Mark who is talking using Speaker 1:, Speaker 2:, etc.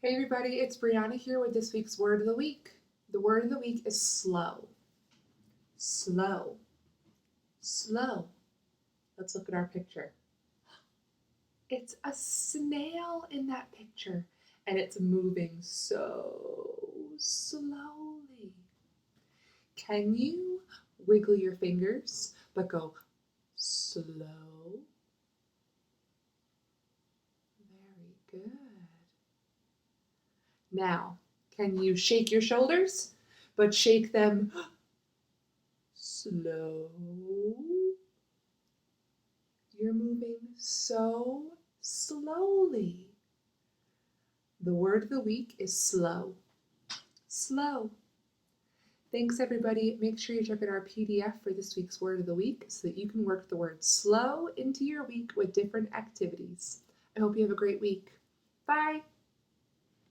Speaker 1: Hey everybody, it's Brianna here with this week's word of the week. The word of the week is slow. Slow. Slow. Let's look at our picture. It's a snail in that picture, and it's moving so slowly. Can you wiggle your fingers but go slow? Very good. Now, can you shake your shoulders but shake them slow? You're moving so slowly. The word of the week is slow. Slow. Thanks, everybody. Make sure you check out our PDF for this week's word of the week so that you can work the word slow into your week with different activities. I hope you have a great week. Bye.